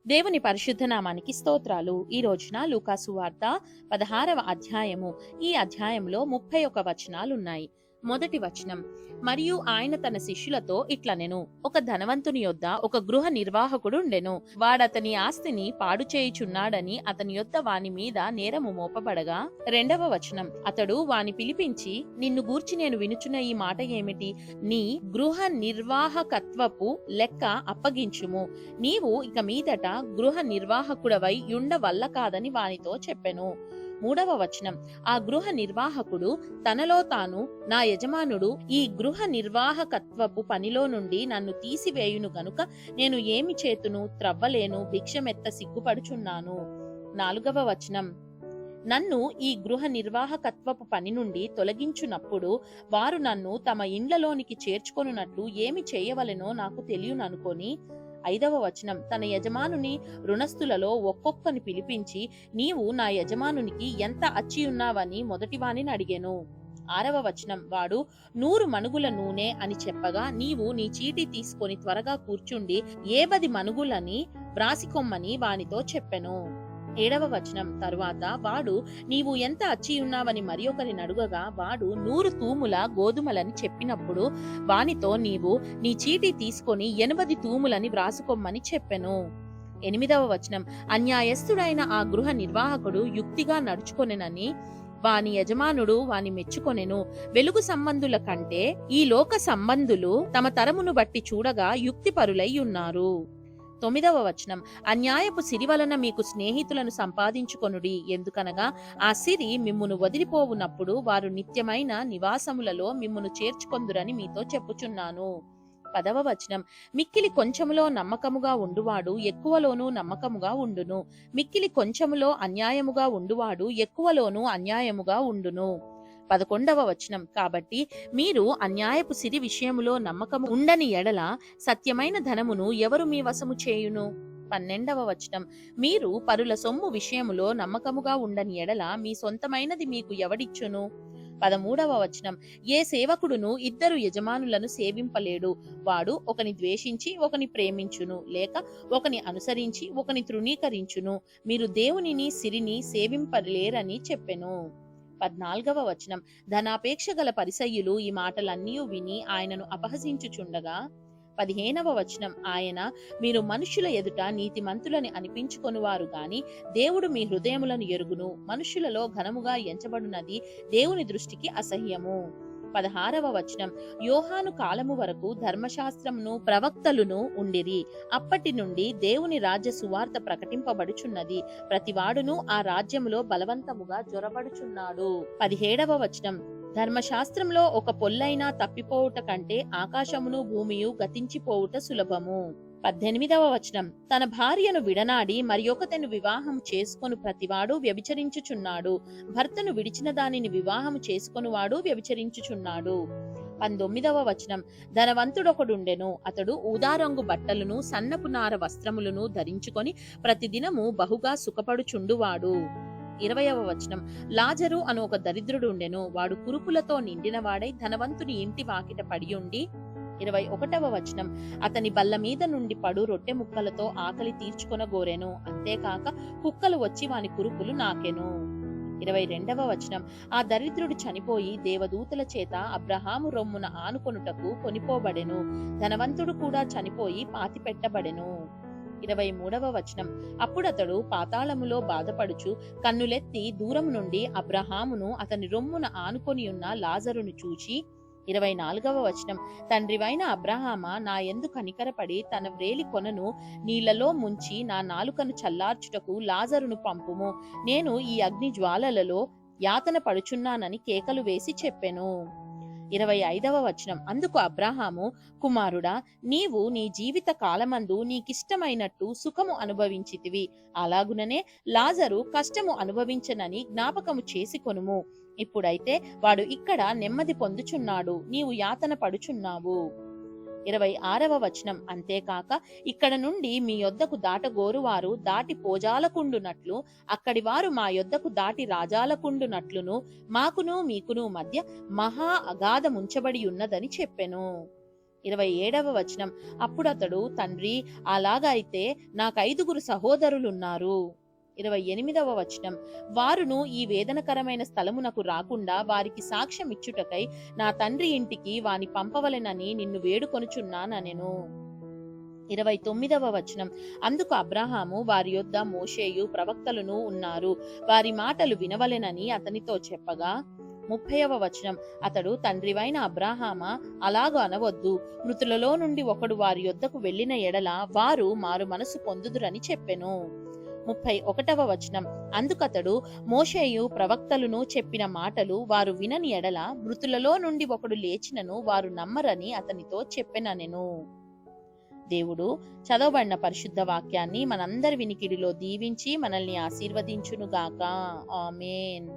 దేవుని పరిశుద్ధ నామానికి స్తోత్రాలు. ఈ రోజున లూకా సువార్త 16వ అధ్యాయము. ఈ అధ్యాయంలో 31 వచనాలున్నాయి. మొదటి వచనం, మరియు ఆయన తన శిష్యులతో ఇట్లనెను, ఒక ధనవంతుని యొద్ద ఒక గృహ నిర్వాహకుడు ఉండెను. వాడతని ఆస్తిని పాడు చేయుచున్నాడని అతని యొద్ద వాని మీద నేరము మోపబడగా. రెండవ వచనం, అతడు వాని పిలిపించి, నిన్ను గూర్చి నేను వినుచున్న ఈ మాట ఏమిటి? నీ గృహ నిర్వాహకత్వపు లెక్క అప్పగించుము. నీవు ఇక మీదట గృహ నిర్వాహకుడవై యుండవల్ల కాదని వానితో చెప్పెను. మూడవ వచనం, ఆ గృహ నిర్వాహకుడు తనలో తాను, నా యజమానుడు ఈ గృహ నిర్వాహకత్వపు పనిలో నుండి నన్ను తీసివేయును గనుక నేను ఏమి చేతును? త్రవ్వలేను, భిక్షమెత్త సిగ్గుపడుచున్నాను. నాలుగవ వచనం, నన్ను ఈ గృహ నిర్వాహకత్వపు పని నుండి తొలగించునప్పుడు వారు నన్ను తమ ఇండ్లలోనికి చేర్చుకొనున్నట్లు ఏమి చేయవలెనో నాకు తెలియననుకొని. ఐదవ వచనం, తన యజమానుని రుణస్థులలో ఒక్కొక్కని పిలిపించి, నీవు నా యజమానునికి ఎంత అచ్చియున్నావని మొదటివానిని అడిగెను. ఆరవ వచనం, వాడు 100 మణుగుల నూనె అని చెప్పగా, నీవు నీ చీటి తీసుకొని త్వరగా కూర్చుండి 70 మణుగులని వ్రాసికొమ్మని వానితో చెప్పెను. ఏడవ వచనం, తరువాత వాడు నీవు ఎంత అచ్చియున్నావని మరి ఒకరిని అడుగగా, వాడు 100 తూముల గోధుమలని చెప్పినప్పుడు వానితో నీవు నీ చీటి తీసుకొని 80 తూములని వ్రాసుకోమ్మని చెప్పెను. ఎనిమిదవ వచనం, అన్యాయస్తుడైన ఆ గృహ నిర్వాహకుడు యుక్తిగా నడుచుకొనెనని వాని యజమానుడు వాని మెచ్చుకొనెను. వెలుగు సంబంధుల కంటే ఈ లోక సంబంధులు తమ తరమును బట్టి చూడగా యుక్తిపరులై ఉన్నారు. 9వ వచనం, అన్యాయపు సిరి వలన మీకు స్నేహితులను సంపాదించుకొనుడి, ఎందుకనగా ఆ సిరి మిమ్మును వదిలిపోవునప్పుడు వారు నిత్యమైన నివాసములలో మిమ్మును చేర్చుకొందురని మీతో చెప్పుచున్నాను. 10వ వచనం, మిక్కిలి కొంచెములో నమ్మకముగా ఉండువాడు ఎక్కువలోనూ నమ్మకముగా ఉండును, మిక్కిలి కొంచెములో అన్యాయముగా ఉండువాడు ఎక్కువలోనూ అన్యాయముగా ఉండును. 11వ వచనం, కాబట్టి మీరు అన్యాయపు సిరి విషయములో నమ్మకము ఉండని ఎడల సత్యమైన ధనమును ఎవరు మీ వశము చేయును? 12వ వచనం, మీరు పరుల సొమ్ము విషయములో నమ్మకముగా ఉండని ఎడల మీ సొంతమైనది మీకు ఎవడిచ్చును? 13వ వచనం, ఏ సేవకుడును 2 యజమానులను సేవింపలేడు, వాడు ఒకని ద్వేషించి ఒకని ప్రేమించును, లేక ఒకని అనుసరించి ఒకని తృణీకరించును. మీరు దేవునిని సిరిని సేవింపలేరని చెప్పెను. 14వ వచనం, ధనాపేక్ష గల పరిసయ్యులు ఈ మాటలన్నీ విని ఆయనను అపహసించుచుండగా. 15వ వచనం, ఆయన, మీరు మనుషుల ఎదుట నీతిమంతులని అనిపించుకొనువారు గాని దేవుడు మీ హృదయములను ఎరుగును, మనుషులలో ఘనముగా ఎంచబడునది దేవుని దృష్టికి అసహ్యము. 16వ వచనం, యోహాను కాలము వరకు ధర్మశాస్త్రమును ప్రవక్తలును ఉండిరి, అప్పటి నుండి దేవుని రాజ్య సువార్త ప్రకటింపబడుచున్నది, ప్రతివాడును ఆ రాజ్యములో బలవంతముగా జొరబడుచున్నాడు. 17వ వచనం, ధర్మశాస్త్రంలో ఒక పొల్లైనా తప్పిపోవుట కంటే ఆకాశమును భూమియు గతించిపోవుట సులభము. 18వ వచనం, తన భార్యను విడనాడి మరియొకతెను వివాహం చేసుకొను ప్రతివాడు వ్యభిచరించుచున్నాడు, భర్తను విడిచిన దానిని వివాహము చేసుకొనువాడు వ్యభిచరించుచున్నాడు. 19వ వచనం, ధనవంతుడొకడుండెను, అతడు ఊదారంగు బట్టలను సన్నపు నార వస్త్రములను ధరించుకొని ప్రతిదినము బహుగా సుఖపడుచుండువాడు. 20వ వచనం, లాజరు అను ఒక దరిద్రుడు ఉండెను, వాడు కురుపులతో నిండినవాడై ధనవంతుని ఇంటి వాకిట పడియుండి. 21వ వచనం, అతని బల్ల మీద నుండి పడు రొట్టె ముక్కలతో ఆకలి తీర్చుకొనగోరెను, అంతేకాక కుక్కలు వచ్చి వాని కురుపులు నాకెను. 22వ వచనం, ఆ దరిద్రుడు చనిపోయి దేవదూతల చేత అబ్రహాము రొమ్మున ఆనుకొనుటకు కొనిపోబడెను, ధనవంతుడు కూడా చనిపోయి పాతిపెట్టబడెను. 23వ వచనం, అప్పుడతడు పాతాళములో బాధపడుచు కన్నులెత్తి దూరం నుండి అబ్రహామును అతని రొమ్మున ఆనుకొనియున్న లాజరును చూచి. 24వ వచనం, తండ్రివైన అబ్రహామా, నా యందు కనికరపడి తన వ్రేలి కొనను నీళ్లలో ముంచి నా నాలుకను చల్లార్చుటకు లాజరును పంపుము, నేను ఈ అగ్ని జ్వాలలలో యాతన పడుచున్నానని కేకలు వేసి చెప్పెను. 25వ వచనం, అందుకు అబ్రహాము, కుమారుడా, నీవు నీ జీవిత కాలమందు నీకిష్టమైనట్టు సుఖము అనుభవించితివి, అలాగుననే లాజరు కష్టము అనుభవించనని జ్ఞాపకము చేసుకొనుము, ఇప్పుడైతే వాడు ఇక్కడ నెమ్మది పొందుచున్నాడు, నీవు యాతన పడుచున్నావు. 26వ వచనం, అంతేకాక ఇక్కడ నుండి మీ యొద్దకు దాటగోరువారు దాటి పోజాలకుండునట్లు అక్కడి వారు మా యొద్దకు దాటి రాజాలకుండునట్లును మాకును మీకును మధ్య మహా అగాధముంచబడి ఉన్నదని చెప్పెను. 27వ వచనం, అప్పుడు అతడు, తండ్రి, అలాగైతే నాకు 5 సహోదరులున్నారు. 28వ వచనం, వారును ఈ వేదనకరమైన స్థలమునకు రాకుండా వారికి సాక్ష్యం ఇచ్చుటకై నా తండ్రి ఇంటికి వాని పంపవలెనని నిన్ను వేడుకొనుచున్నానెను. 29వ వచనం, అందుకు అబ్రహాము, వారి యొద్ద మోషేయు ప్రవక్తలును ఉన్నారు, వారి మాటలు వినవలెనని అతనితో చెప్పగా 30వ వచనం, అతడు, తండ్రివైన అబ్రహామా, అలాగ అనవద్దు, మృతులలో నుండి ఒకడు వారి యొద్దకు వెళ్లిన ఎడల వారు మారు మనసు పొందుదురని చెప్పెను. 31వ వచనం, అందుకతడు, మోషేయు ప్రవక్తలును చెప్పిన మాటలు వారు వినని ఎడల మృతులలో నుండి ఒకడు లేచినను వారు నమ్మరని అతనితో చెప్పెననెను. దేవుడు చదవబడిన పరిశుద్ధ వాక్యాన్ని మనందరి వినికిడిలో దీవించి మనల్ని ఆశీర్వదించునుగాక. ఆమేన్.